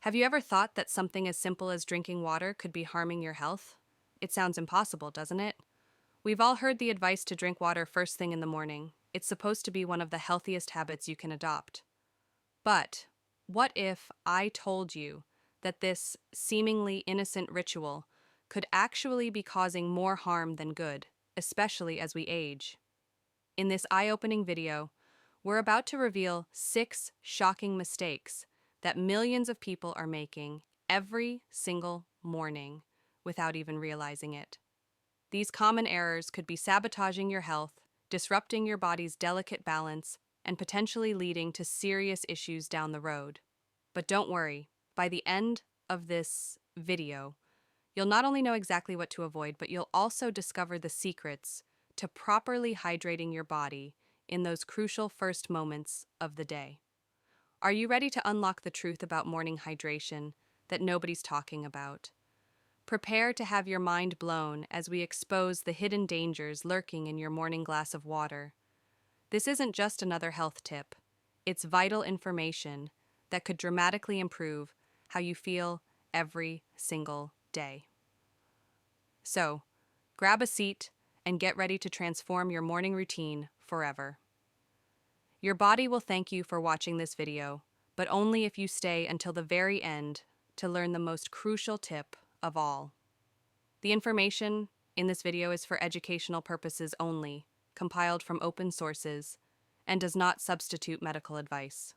Have you ever thought that something as simple as drinking water could be harming your health? It sounds impossible, doesn't it? We've all heard the advice to drink water first thing in the morning. It's supposed to be one of the healthiest habits you can adopt. But what if I told you that this seemingly innocent ritual could actually be causing more harm than good, especially as we age? In this eye-opening video, we're about to reveal 6 shocking mistakes that millions of people are making every single morning without even realizing it. These common errors could be sabotaging your health, disrupting your body's delicate balance, and potentially leading to serious issues down the road. But don't worry, by the end of this video, you'll not only know exactly what to avoid, but you'll also discover the secrets to properly hydrating your body in those crucial first moments of the day. Are you ready to unlock the truth about morning hydration that nobody's talking about? Prepare to have your mind blown as we expose the hidden dangers lurking in your morning glass of water. This isn't just another health tip, it's vital information that could dramatically improve how you feel every single day. So, grab a seat and get ready to transform your morning routine forever. Your body will thank you for watching this video, but only if you stay until the very end to learn the most crucial tip of all. The information in this video is for educational purposes only, compiled from open sources, and does not substitute medical advice.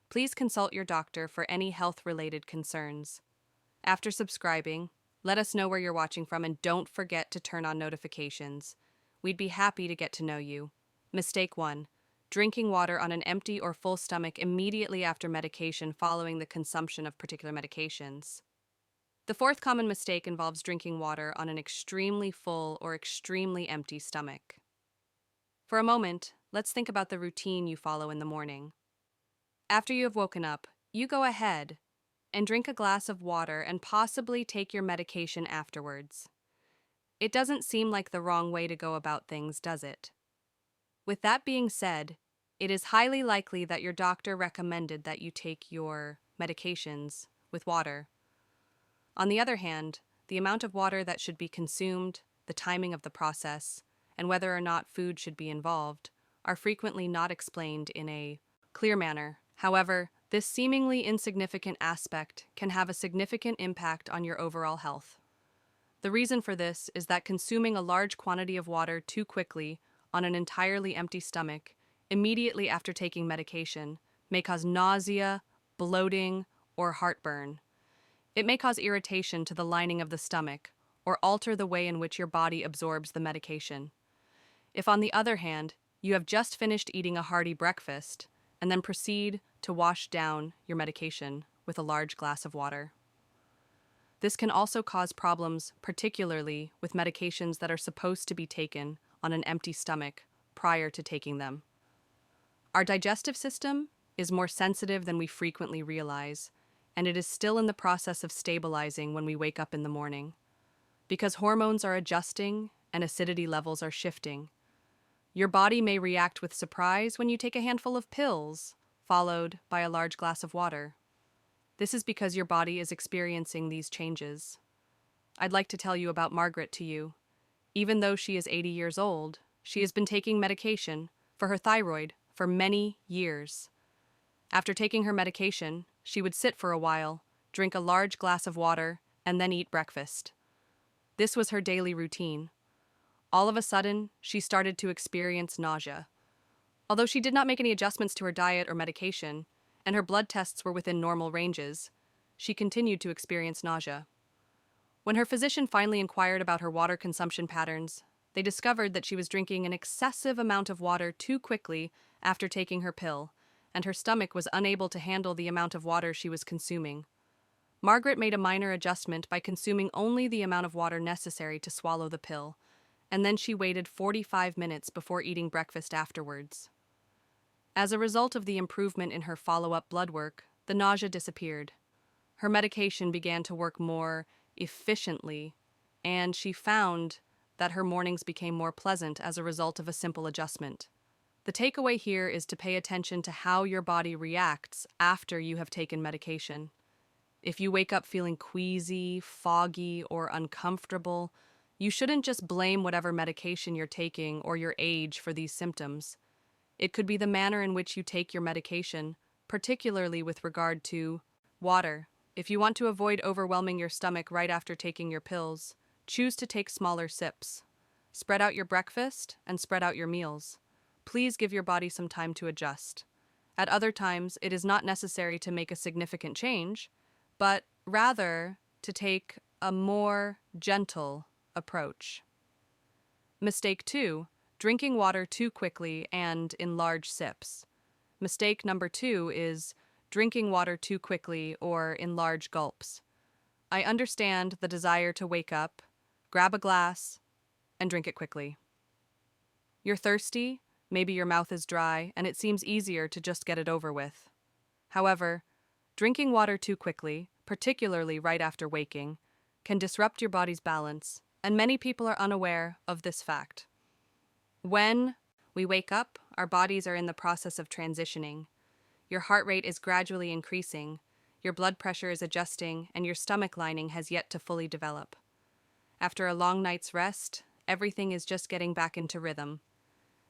Please consult your doctor for any health-related concerns. After subscribing, let us know where you're watching from and don't forget to turn on notifications. We'd be happy to get to know you. Mistake 1. Drinking water on an empty or full stomach immediately after medication following the consumption of particular medications. The fourth common mistake involves drinking water on an extremely full or extremely empty stomach. For a moment, let's think about the routine you follow in the morning. After you have woken up, you go ahead and drink a glass of water and possibly take your medication afterwards. It doesn't seem like the wrong way to go about things, does it? With that being said, it is highly likely that your doctor recommended that you take your medications with water. On the other hand, the amount of water that should be consumed, the timing of the process, and whether or not food should be involved are frequently not explained in a clear manner. However, this seemingly insignificant aspect can have a significant impact on your overall health. The reason for this is that consuming a large quantity of water too quickly on an entirely empty stomach immediately after taking medication may cause nausea, bloating, or heartburn. It may cause irritation to the lining of the stomach or alter the way in which your body absorbs the medication. If, on the other hand, you have just finished eating a hearty breakfast and then proceed to wash down your medication with a large glass of water. This can also cause problems, particularly with medications that are supposed to be taken on an empty stomach prior to taking them. Our digestive system is more sensitive than we frequently realize, and it is still in the process of stabilizing when we wake up in the morning. Because hormones are adjusting and acidity levels are shifting, your body may react with surprise when you take a handful of pills, followed by a large glass of water. This is because your body is experiencing these changes. I'd like to tell you about Margaret to you. Even though she is 80 years old, she has been taking medication for her thyroid for many years. After taking her medication, she would sit for a while, drink a large glass of water, and then eat breakfast. This was her daily routine. All of a sudden, she started to experience nausea. Although she did not make any adjustments to her diet or medication, and her blood tests were within normal ranges, she continued to experience nausea. When her physician finally inquired about her water consumption patterns, they discovered that she was drinking an excessive amount of water too quickly after taking her pill, and her stomach was unable to handle the amount of water she was consuming. Margaret made a minor adjustment by consuming only the amount of water necessary to swallow the pill, and then she waited 45 minutes before eating breakfast afterwards. As a result of the improvement in her follow-up blood work, the nausea disappeared. Her medication began to work more efficiently, and she found that her mornings became more pleasant as a result of a simple adjustment. The takeaway here is to pay attention to how your body reacts after you have taken medication. If you wake up feeling queasy, foggy, or uncomfortable, you shouldn't just blame whatever medication you're taking or your age for these symptoms. It could be the manner in which you take your medication, particularly with regard to water. If you want to avoid overwhelming your stomach right after taking your pills, choose to take smaller sips. Spread out your breakfast and spread out your meals. Please give your body some time to adjust. At other times, it is not necessary to make a significant change, but rather to take a more gentle approach. Mistake 2, drinking water too quickly and in large sips. Mistake number 2 is drinking water too quickly or in large gulps. I understand the desire to wake up, grab a glass, and drink it quickly. You're thirsty, maybe your mouth is dry, and it seems easier to just get it over with. However, drinking water too quickly, particularly right after waking, can disrupt your body's balance, and many people are unaware of this fact. When we wake up, our bodies are in the process of transitioning. Your heart rate is gradually increasing, your blood pressure is adjusting, and your stomach lining has yet to fully develop. After a long night's rest, everything is just getting back into rhythm.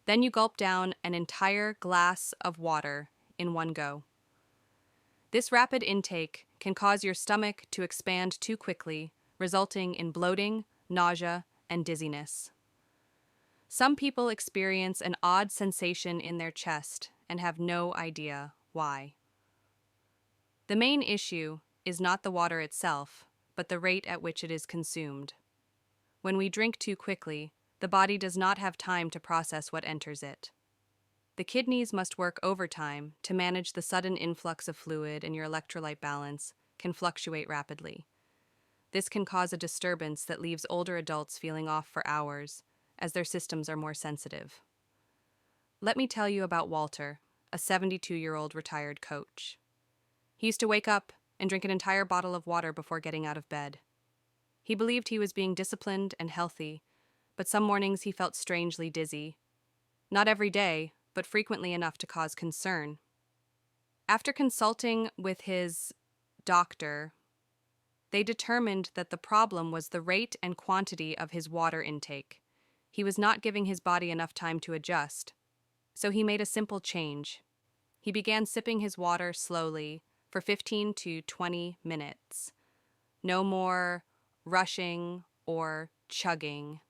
Then you gulp down an entire glass of water in one go. This rapid intake can cause your stomach to expand too quickly, resulting in bloating, nausea, and dizziness. Some people experience an odd sensation in their chest and have no idea why. The main issue is not the water itself, but the rate at which it is consumed. When we drink too quickly, the body does not have time to process what enters it. The kidneys must work overtime to manage the sudden influx of fluid, and your electrolyte balance can fluctuate rapidly. This can cause a disturbance that leaves older adults feeling off for hours, as their systems are more sensitive. Let me tell you about Walter, a 72-year-old retired coach. He used to wake up and drink an entire bottle of water before getting out of bed. He believed he was being disciplined and healthy, but some mornings he felt strangely dizzy. Not every day, but frequently enough to cause concern. After consulting with his doctor, they determined that the problem was the rate and quantity of his water intake. He was not giving his body enough time to adjust, so he made a simple change. He began sipping his water slowly for 15 to 20 minutes. No more rushing or chugging.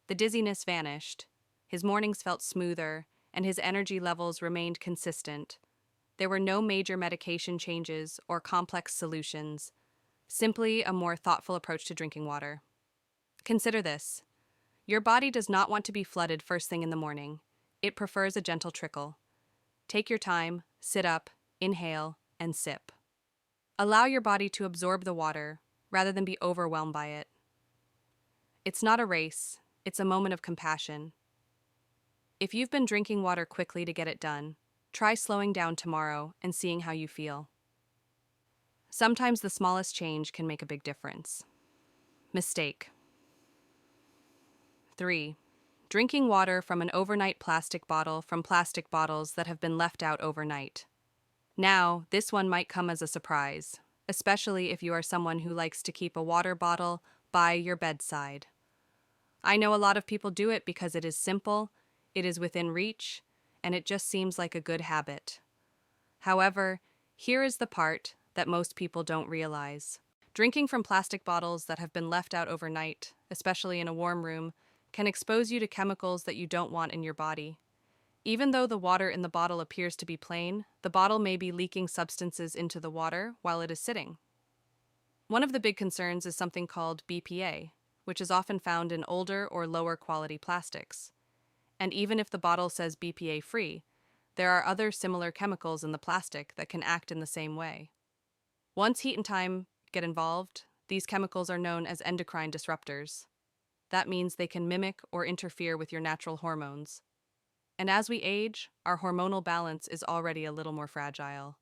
The dizziness vanished, his mornings felt smoother, and his energy levels remained consistent. There were no major medication changes or complex solutions, simply a more thoughtful approach to drinking water. Consider this. Your body does not want to be flooded first thing in the morning. It prefers a gentle trickle. Take your time, sit up, inhale, and sip. Allow your body to absorb the water rather than be overwhelmed by it. It's not a race, it's a moment of compassion. If you've been drinking water quickly to get it done, try slowing down tomorrow and seeing how you feel. Sometimes the smallest change can make a big difference. Mistake 3. Drinking water from an overnight plastic bottle from plastic bottles that have been left out overnight. Now, this one might come as a surprise, especially if you are someone who likes to keep a water bottle by your bedside. I know a lot of people do it because it is simple, it is within reach, and it just seems like a good habit. However, here is the part that most people don't realize. Drinking from plastic bottles that have been left out overnight, especially in a warm room, can expose you to chemicals that you don't want in your body. Even though the water in the bottle appears to be plain, the bottle may be leaking substances into the water while it is sitting. One of the big concerns is something called BPA, which is often found in older or lower quality plastics. And even if the bottle says BPA-free, there are other similar chemicals in the plastic that can act in the same way. Once heat and time get involved, these chemicals are known as endocrine disruptors. That means they can mimic or interfere with your natural hormones. And as we age, our hormonal balance is already a little more fragile.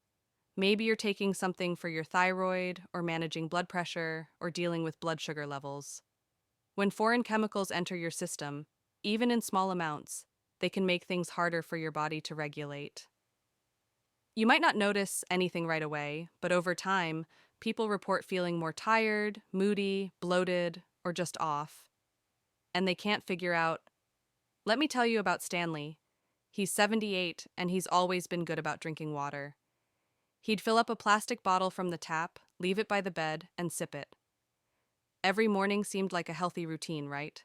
Maybe you're taking something for your thyroid, or managing blood pressure, or dealing with blood sugar levels. When foreign chemicals enter your system, even in small amounts, they can make things harder for your body to regulate. You might not notice anything right away, but over time, people report feeling more tired, moody, bloated, or just off. And they can't figure out. Let me tell you about Stanley. He's 78 and he's always been good about drinking water. He'd fill up a plastic bottle from the tap, leave it by the bed, and sip it. Every morning seemed like a healthy routine, right?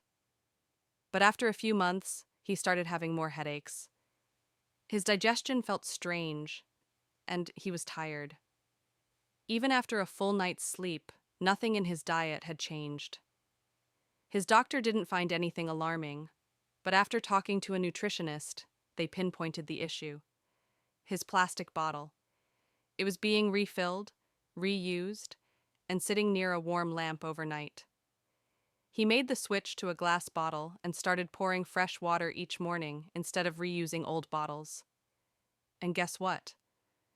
But after a few months, he started having more headaches. His digestion felt strange, and he was tired. Even after a full night's sleep, nothing in his diet had changed. His doctor didn't find anything alarming, but after talking to a nutritionist, they pinpointed the issue. His plastic bottle. It was being refilled, reused, and sitting near a warm lamp overnight. He made the switch to a glass bottle and started pouring fresh water each morning instead of reusing old bottles. And guess what?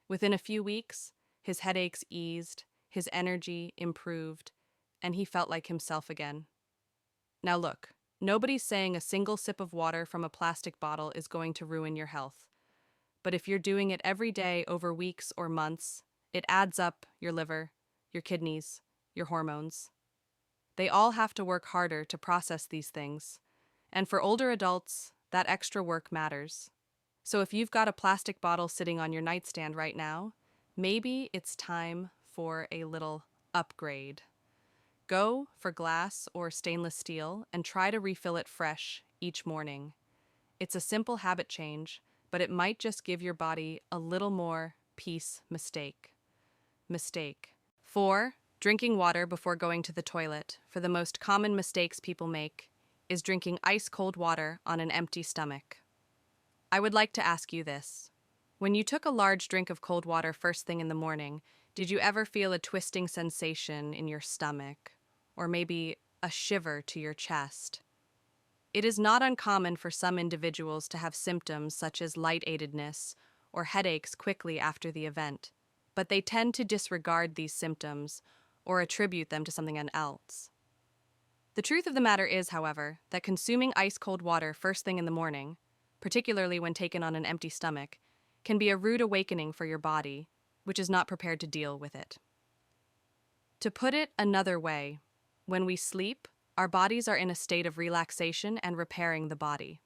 Within a few weeks, his headaches eased, his energy improved, and he felt like himself again. Now look, nobody's saying a single sip of water from a plastic bottle is going to ruin your health. But if you're doing it every day over weeks or months, it adds up your liver, your kidneys, your hormones. They all have to work harder to process these things. And for older adults, that extra work matters. So if you've got a plastic bottle sitting on your nightstand right now, maybe it's time for a little upgrade. Go for glass or stainless steel and try to refill it fresh each morning. It's a simple habit change, but it might just give your body a little more peace. Mistake. 4. Drinking water before going to the toilet, for the most common mistakes people make, is drinking ice-cold water on an empty stomach. I would like to ask you this. When you took a large drink of cold water first thing in the morning, did you ever feel a twisting sensation in your stomach, or maybe a shiver to your chest? It is not uncommon for some individuals to have symptoms such as lightheadedness or headaches quickly after the event, but they tend to disregard these symptoms or attribute them to something else. The truth of the matter is, however, that consuming ice-cold water first thing in the morning, particularly when taken on an empty stomach, can be a rude awakening for your body, which is not prepared to deal with it. To put it another way, when we sleep, our bodies are in a state of relaxation and repairing the body.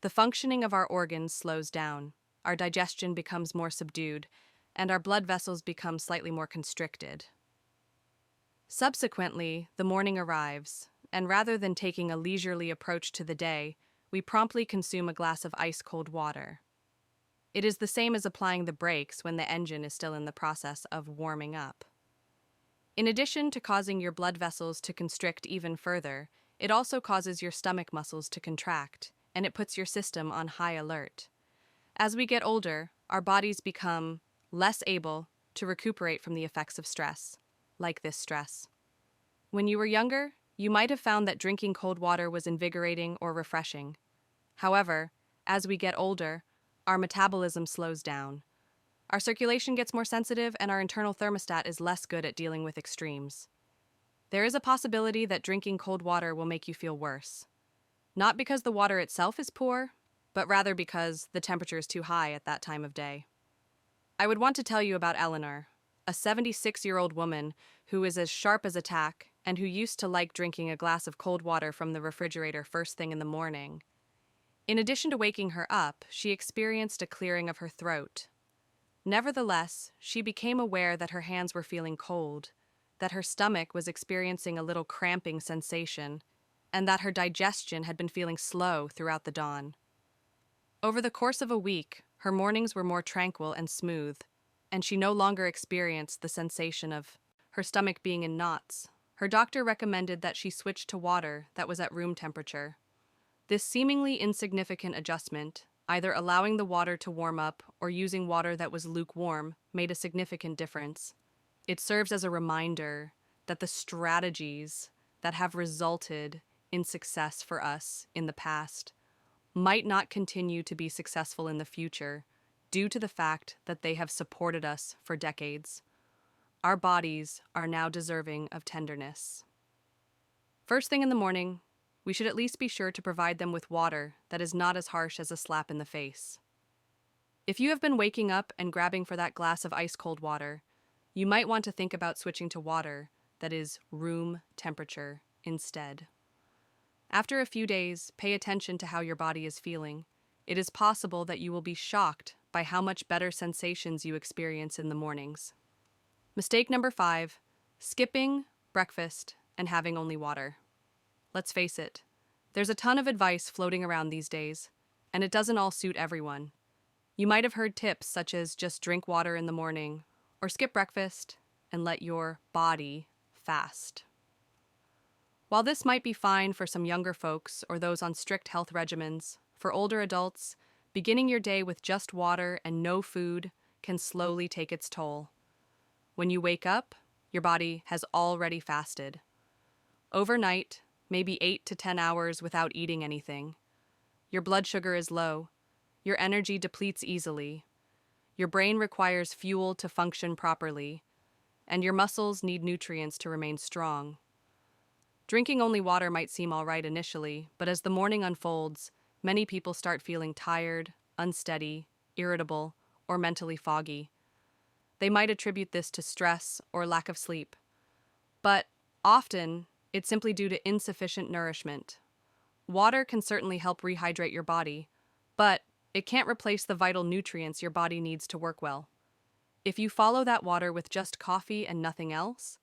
The functioning of our organs slows down, our digestion becomes more subdued, and our blood vessels become slightly more constricted. Subsequently, the morning arrives, and rather than taking a leisurely approach to the day, we promptly consume a glass of ice-cold water. It is the same as applying the brakes when the engine is still in the process of warming up. In addition to causing your blood vessels to constrict even further, it also causes your stomach muscles to contract, and it puts your system on high alert. As we get older, our bodies become less able to recuperate from the effects of stress, like this stress. When you were younger, you might have found that drinking cold water was invigorating or refreshing. However, as we get older, our metabolism slows down. Our circulation gets more sensitive and our internal thermostat is less good at dealing with extremes. There is a possibility that drinking cold water will make you feel worse. Not because the water itself is poor, but rather because the temperature is too high at that time of day. I would want to tell you about Eleanor, a 76-year-old woman who is as sharp as a tack and who used to like drinking a glass of cold water from the refrigerator first thing in the morning. In addition to waking her up, she experienced a clearing of her throat. Nevertheless, she became aware that her hands were feeling cold, that her stomach was experiencing a little cramping sensation, and that her digestion had been feeling slow throughout the dawn. Over the course of a week, her mornings were more tranquil and smooth, and she no longer experienced the sensation of her stomach being in knots. Her doctor recommended that she switch to water that was at room temperature. This seemingly insignificant adjustment, either allowing the water to warm up or using water that was lukewarm, made a significant difference. It serves as a reminder that the strategies that have resulted in success for us in the past might not continue to be successful in the future due to the fact that they have supported us for decades. Our bodies are now deserving of tenderness. First thing in the morning, we should at least be sure to provide them with water that is not as harsh as a slap in the face. If you have been waking up and grabbing for that glass of ice-cold water, you might want to think about switching to water that is room temperature instead. After a few days, pay attention to how your body is feeling. It is possible that you will be shocked by how much better sensations you experience in the mornings. Mistake number 5, skipping breakfast and having only water. Let's face it, there's a ton of advice floating around these days, and it doesn't all suit everyone. You might have heard tips such as just drink water in the morning, or skip breakfast and let your body fast. While this might be fine for some younger folks or those on strict health regimens, for older adults, beginning your day with just water and no food can slowly take its toll. When you wake up, your body has already fasted. Overnight, maybe 8 to 10 hours without eating anything. Your blood sugar is low. Your energy depletes easily. Your brain requires fuel to function properly, and your muscles need nutrients to remain strong. Drinking only water might seem all right initially, but as the morning unfolds, many people start feeling tired, unsteady, irritable, or mentally foggy. They might attribute this to stress or lack of sleep, but often it's simply due to insufficient nourishment. Water can certainly help rehydrate your body, but it can't replace the vital nutrients your body needs to work well. If you follow that water with just coffee and nothing else,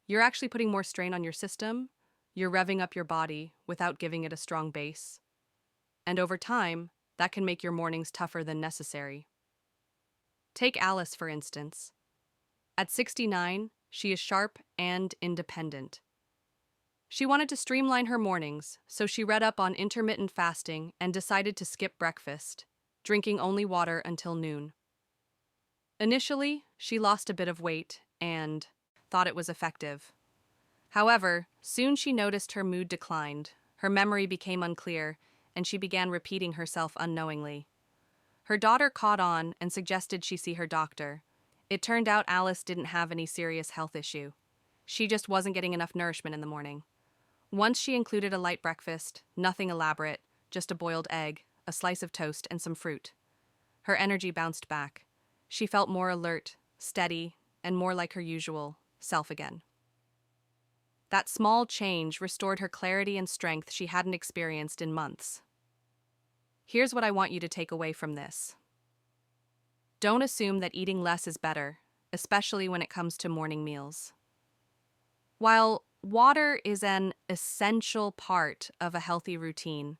you're actually putting more strain on your system, you're revving up your body without giving it a strong base. And over time, that can make your mornings tougher than necessary. Take Alice, for instance. At 69, she is sharp and independent. She wanted to streamline her mornings, so she read up on intermittent fasting and decided to skip breakfast, drinking only water until noon. Initially, she lost a bit of weight and thought it was effective. However, soon she noticed her mood declined, her memory became unclear, and she began repeating herself unknowingly. Her daughter caught on and suggested she see her doctor. It turned out Alice didn't have any serious health issue. She just wasn't getting enough nourishment in the morning. Once she included a light breakfast, nothing elaborate, just a boiled egg, a slice of toast, and some fruit. Her energy bounced back. She felt more alert, steady, and more like her usual self again. That small change restored her clarity and strength she hadn't experienced in months. Here's what I want you to take away from this. Don't assume that eating less is better, especially when it comes to morning meals. While water is an essential part of a healthy routine,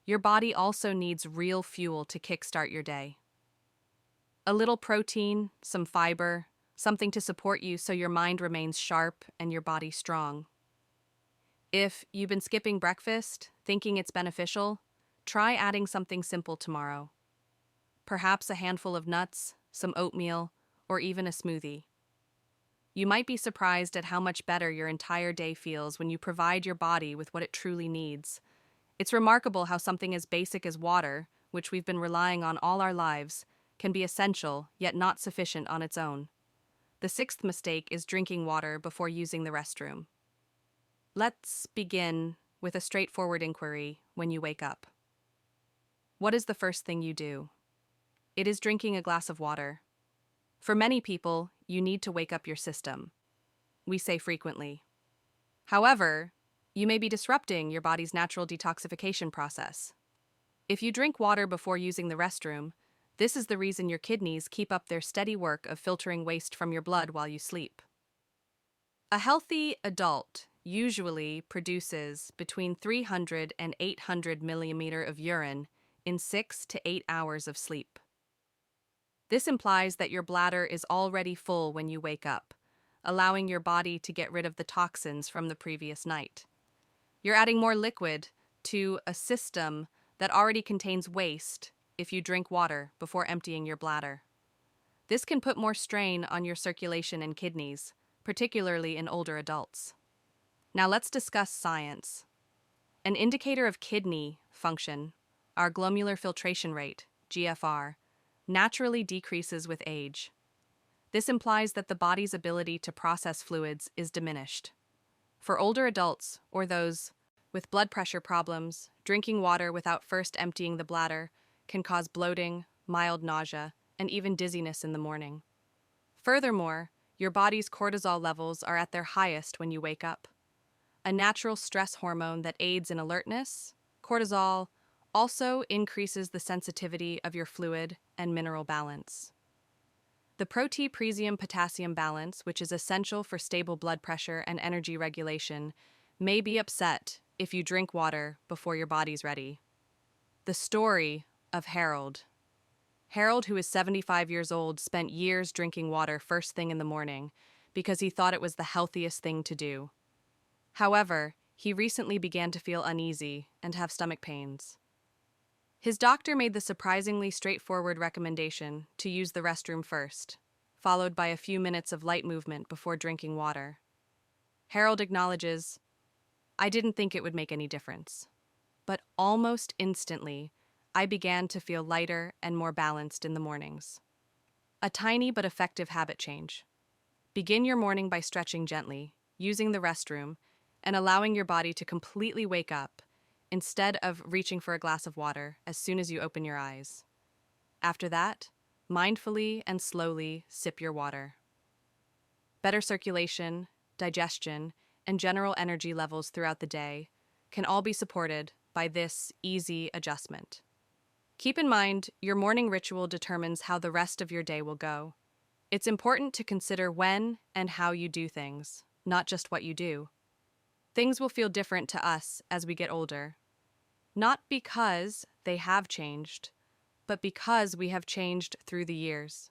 your body also needs real fuel to kickstart your day. A little protein, some fiber, something to support you so your mind remains sharp and your body strong. If you've been skipping breakfast, thinking it's beneficial, try adding something simple tomorrow. Perhaps a handful of nuts, some oatmeal, or even a smoothie. You might be surprised at how much better your entire day feels when you provide your body with what it truly needs. It's remarkable how something as basic as water, which we've been relying on all our lives, can be essential yet not sufficient on its own. The 6th mistake is drinking water before using the restroom. Let's begin with a straightforward inquiry when you wake up. What is the first thing you do? It is drinking a glass of water. For many people, you need to wake up your system. We say frequently. However, you may be disrupting your body's natural detoxification process. If you drink water before using the restroom, this is the reason your kidneys keep up their steady work of filtering waste from your blood while you sleep. A healthy adult usually produces between 300 and 800 milliliters of urine in 6 to 8 hours of sleep. This implies that your bladder is already full when you wake up, allowing your body to get rid of the toxins from the previous night. You're adding more liquid to a system that already contains waste if you drink water before emptying your bladder. This can put more strain on your circulation and kidneys, particularly in older adults. Now let's discuss science. An indicator of kidney function, our glomerular filtration rate, GFR, naturally decreases with age. This implies that the body's ability to process fluids is diminished. For older adults or those with blood pressure problems, drinking water without first emptying the bladder can cause bloating, mild nausea, and even dizziness in the morning. Furthermore, Your body's cortisol levels are at their highest when you wake up. A natural stress hormone that aids in alertness, cortisol also increases the sensitivity of your fluid and mineral balance. The protein-presium potassium balance, which is essential for stable blood pressure and energy regulation, may be upset if you drink water before your body's ready. The story of Harold. Harold, who is 75 years old, spent years drinking water first thing in the morning because he thought it was the healthiest thing to do. However, he recently began to feel uneasy and have stomach pains. His doctor made the surprisingly straightforward recommendation to use the restroom first, followed by a few minutes of light movement before drinking water. Harold acknowledges, "I didn't think it would make any difference, but almost instantly, I began to feel lighter and more balanced in the mornings." A tiny but effective habit change. Begin your morning by stretching gently, using the restroom, and allowing your body to completely wake up instead of reaching for a glass of water as soon as you open your eyes. After that, mindfully and slowly sip your water. Better circulation, digestion, and general energy levels throughout the day can all be supported by this easy adjustment. Keep in mind, your morning ritual determines how the rest of your day will go. It's important to consider when and how you do things, not just what you do. Things will feel different to us as we get older. Not because they have changed, but because we have changed through the years.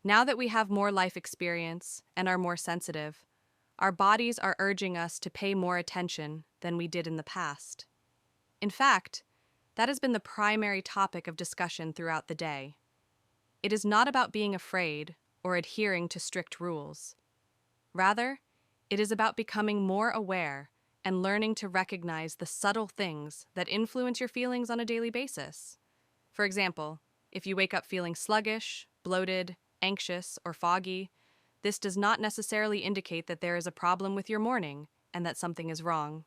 Now that we have more life experience and are more sensitive, our bodies are urging us to pay more attention than we did in the past. In fact, that has been the primary topic of discussion throughout the day. It is not about being afraid or adhering to strict rules. Rather, it is about becoming more aware and learning to recognize the subtle things that influence your feelings on a daily basis. For example, if you wake up feeling sluggish, bloated, anxious, or foggy, this does not necessarily indicate that there is a problem with your morning and that something is wrong.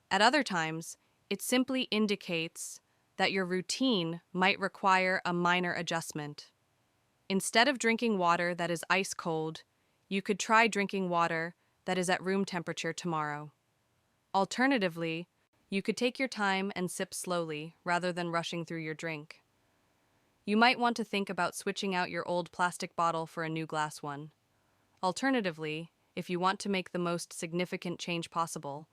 At other times, it simply indicates that your routine might require a minor adjustment. Instead of drinking water that is ice cold, you could try drinking water that is at room temperature tomorrow. Alternatively, you could take your time and sip slowly rather than rushing through your drink. You might want to think about switching out your old plastic bottle for a new glass one. Alternatively, if you want to make the most significant change possible,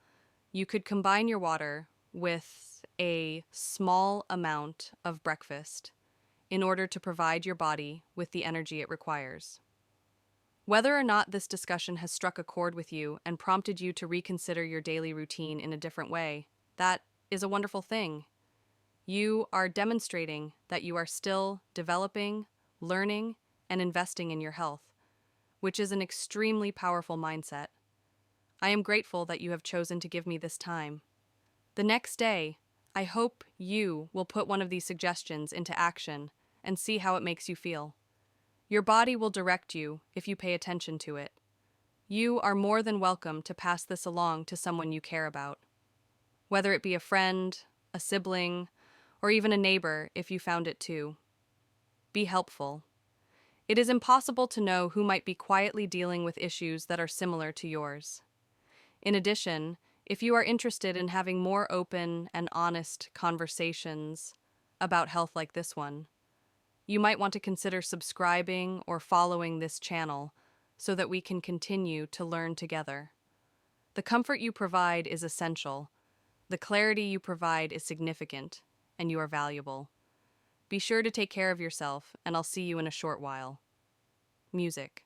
you could combine your water with a small amount of breakfast in order to provide your body with the energy it requires. Whether or not this discussion has struck a chord with you and prompted you to reconsider your daily routine in a different way, that is a wonderful thing. You are demonstrating that you are still developing, learning, and investing in your health, which is an extremely powerful mindset. I am grateful that you have chosen to give me this time. The next day, I hope you will put one of these suggestions into action and see how it makes you feel. Your body will direct you if you pay attention to it. You are more than welcome to pass this along to someone you care about. Whether it be a friend, a sibling, or even a neighbor if you found it too. Be helpful. It is impossible to know who might be quietly dealing with issues that are similar to yours. In addition, if you are interested in having more open and honest conversations about health like this one, you might want to consider subscribing or following this channel so that we can continue to learn together. The comfort you provide is essential. The clarity you provide is significant, and you are valuable. Be sure to take care of yourself, and I'll see you in a short while. Music.